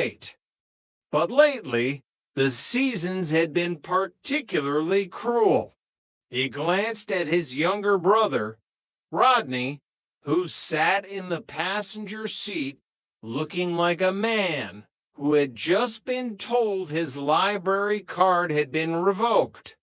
late. But lately, the seasons had been particularly cruel. He glanced at his younger brother, Rodney, who sat in the passenger seat looking like a man who had just been told his library card had been revoked.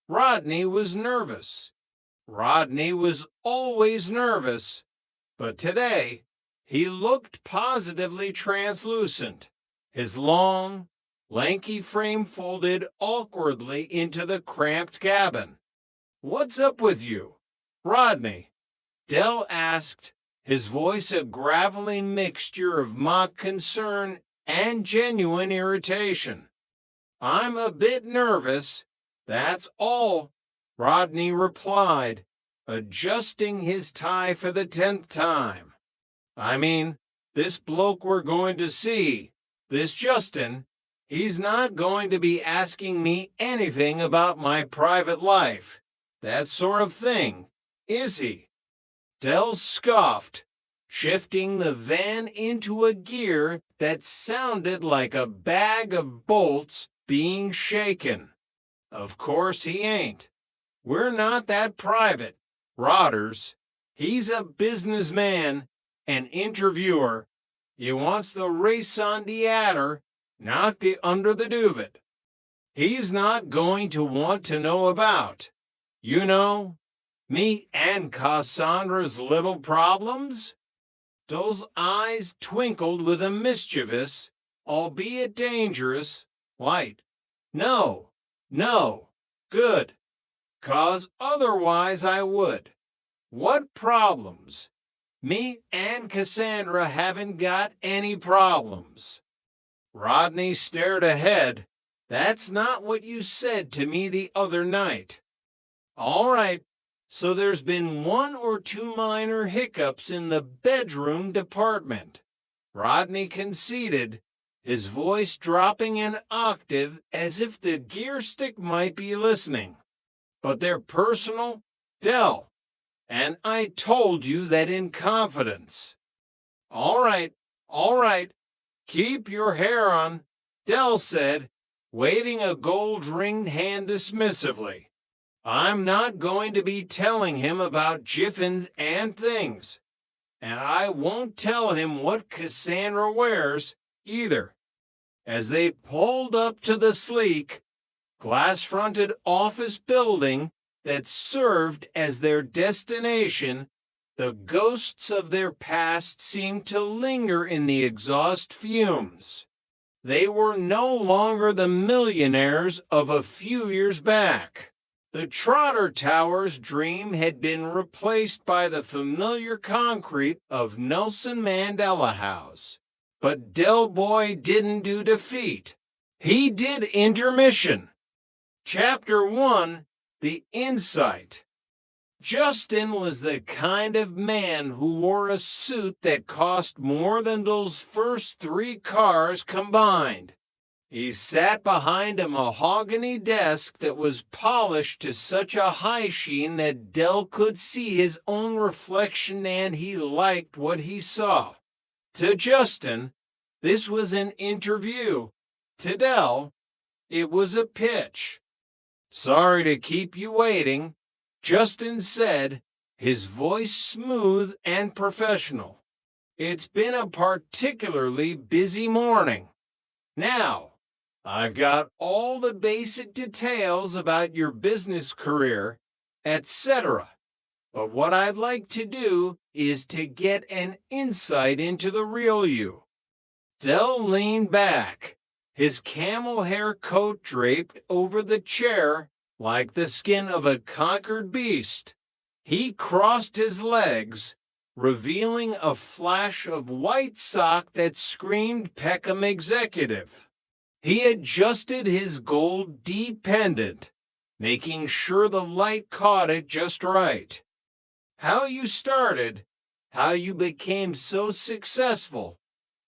Rodney was nervous. Rodney was always nervous, but today he looked positively translucent, his long, lanky frame folded awkwardly into the cramped cabin. "What's up with you, Rodney?" Dell asked, his voice a gravelly mixture of mock concern and genuine irritation. "I'm a bit nervous, that's all," Rodney replied, adjusting his tie for the 10th time. "I mean, this bloke we're going to see, this Justin, he's not going to be asking me anything about my private life, that sort of thing, is he?" Dell scoffed, shifting the van into a gear that sounded like a bag of bolts being shaken. "Of course he ain't. We're not that private, Rodders. He's a businessman, an interviewer. He wants the raison d'etre, not the under the duvet. He's not going to want to know about, you know, me and Cassandra's little problems." Dell's eyes twinkled with a mischievous, albeit dangerous, light. "No, no, good, 'cause otherwise I would. What problems? Me and Cassandra haven't got any problems." Rodney stared ahead. "That's not what you said to me the other night." "All right. So there's been 1 or 2 minor hiccups in the bedroom department," Rodney conceded, his voice dropping an octave as if the gear stick might be listening. "But they're personal, Dell, and I told you that in confidence." All right, keep your hair on," Dell said, waving a gold-ringed hand dismissively. "I'm not going to be telling him about jiffins and things, and I won't tell him what Cassandra wears, either." As they pulled up to the sleek, glass-fronted office building that served as their destination, the ghosts of their past seemed to linger in the exhaust fumes. They were no longer the millionaires of a few years back. The Trotter Towers dream had been replaced by the familiar concrete of Nelson Mandela House. But Del Boy didn't do defeat. He did intermission. Chapter 1, The Insight. Justin was the kind of man who wore a suit that cost more than those first 3 cars combined. He sat behind a mahogany desk that was polished to such a high sheen that Dell could see his own reflection, and he liked what he saw. To Justin, this was an interview. To Dell, it was a pitch. "Sorry to keep you waiting," Justin said, his voice smooth and professional. "It's been a particularly busy morning. Now, I've got all the basic details about your business career, etc. But what I'd like to do is to get an insight into the real you." Dell leaned back, his camel hair coat draped over the chair like the skin of a conquered beast. He crossed his legs, revealing a flash of white sock that screamed Peckham Executive. He adjusted his gold D pendant, making sure the light caught it just right. "How you started, how you became so successful,"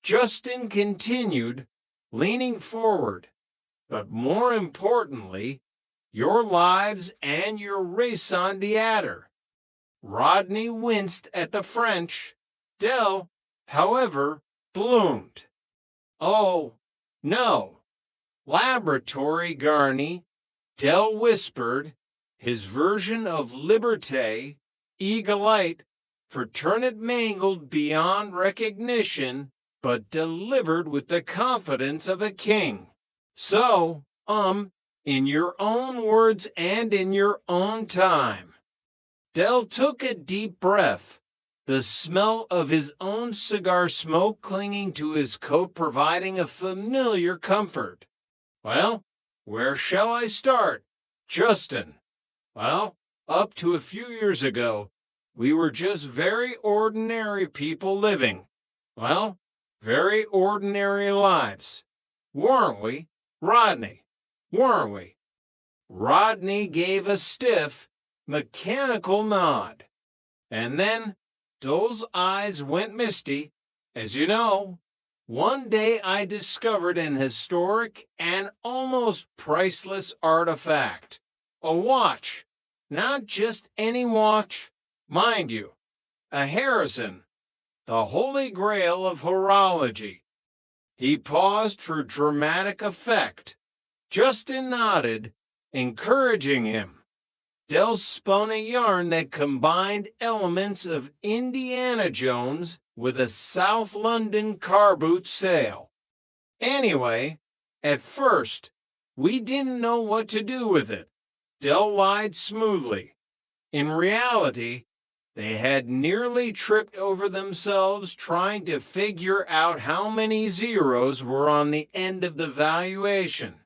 Justin continued, leaning forward. "But more importantly, your lives and your raison d'etre." Rodney winced at the French. Dell, however, bloomed. "Oh, No. Laboratory Garney, Dell whispered, his version of liberté, eagle-eyed, fraternate mangled beyond recognition, but delivered with the confidence of a king. So, in your own words and in your own time. Dell took a deep breath, the smell of his own cigar smoke clinging to his coat providing a familiar comfort. Well, where shall I start? Justin. Well, up to a few years ago, we were just very ordinary people living. Well, very ordinary lives. Weren't we, Rodney? Weren't we? Rodney gave a stiff, mechanical nod. And then Dole's eyes went misty. As you know, one day I discovered an historic and almost priceless artifact. A watch. Not just any watch, mind you. A Harrison, the holy grail of horology. He paused for dramatic effect. Justin nodded, encouraging him. Dell spun a yarn that combined elements of Indiana Jones with a South London car boot sale. Anyway, at first, we didn't know what to do with it. Dell lied smoothly. In reality, they had nearly tripped over themselves trying to figure out how many zeros were on the end of the valuation.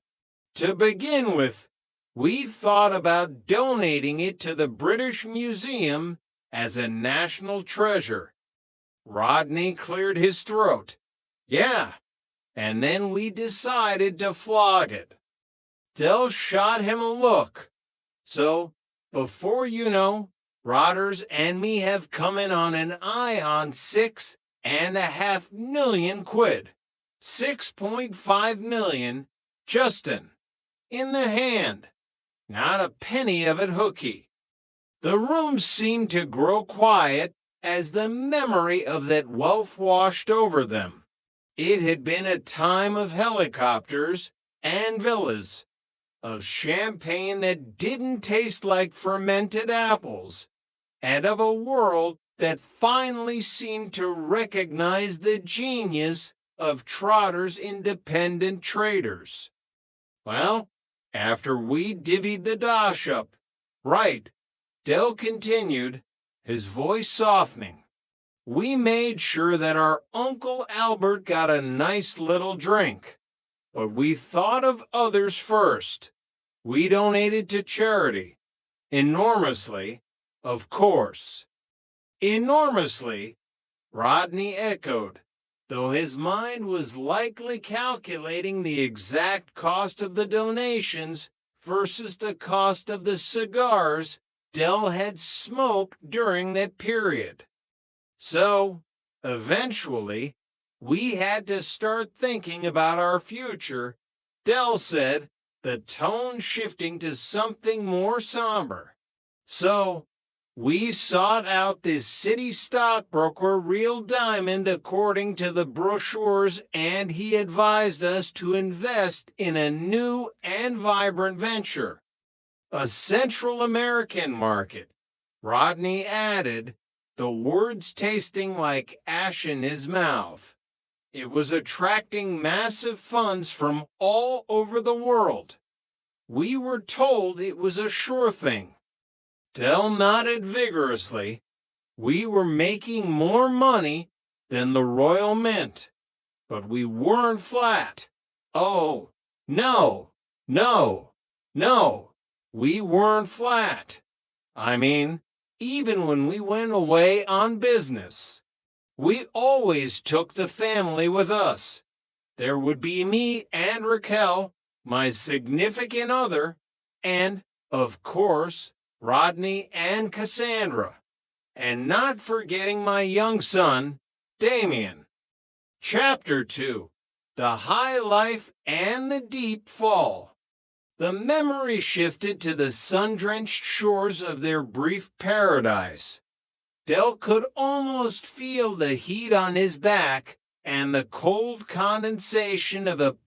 To begin with, we thought about donating it to the British Museum as a national treasure. Rodney cleared his throat. Yeah, and then we decided to flog it. Dell shot him a look. So, before you know, Rodders and me have come in on an eye on 6.5 million quid. 6.5 million, Justin, in the hand. Not a penny of it hooky. The room seemed to grow quiet as the memory of that wealth washed over them. It had been a time of helicopters and villas, of champagne that didn't taste like fermented apples, and of a world that finally seemed to recognize the genius of Trotter's independent traders. Well, after we divvied the dosh up, right, Dell continued, his voice softening. We made sure that our Uncle Albert got a nice little drink. But we thought of others first. We donated to charity. Enormously, of course. Enormously, Rodney echoed, though his mind was likely calculating the exact cost of the donations versus the cost of the cigars Dell had smoked during that period. So, eventually, we had to start thinking about our future, Dell said, the tone shifting to something more somber. So, we sought out this city stockbroker Real Diamond according to the brochures, and he advised us to invest in a new and vibrant venture. A Central American market, Rodney added, the words tasting like ash in his mouth. It was attracting massive funds from all over the world. We were told it was a sure thing. Dell nodded vigorously. We were making more money than the Royal Mint, but we weren't flat. Oh, no, no, no, we weren't flat. I mean, even when we went away on business, we always took the family with us. There would be me and Raquel, my significant other, and, of course, Rodney and Cassandra, and not forgetting my young son, Damien. Chapter 2: The High Life and the Deep Fall. The memory shifted to the sun-drenched shores of their brief paradise. Dell could almost feel the heat on his back and the cold condensation of a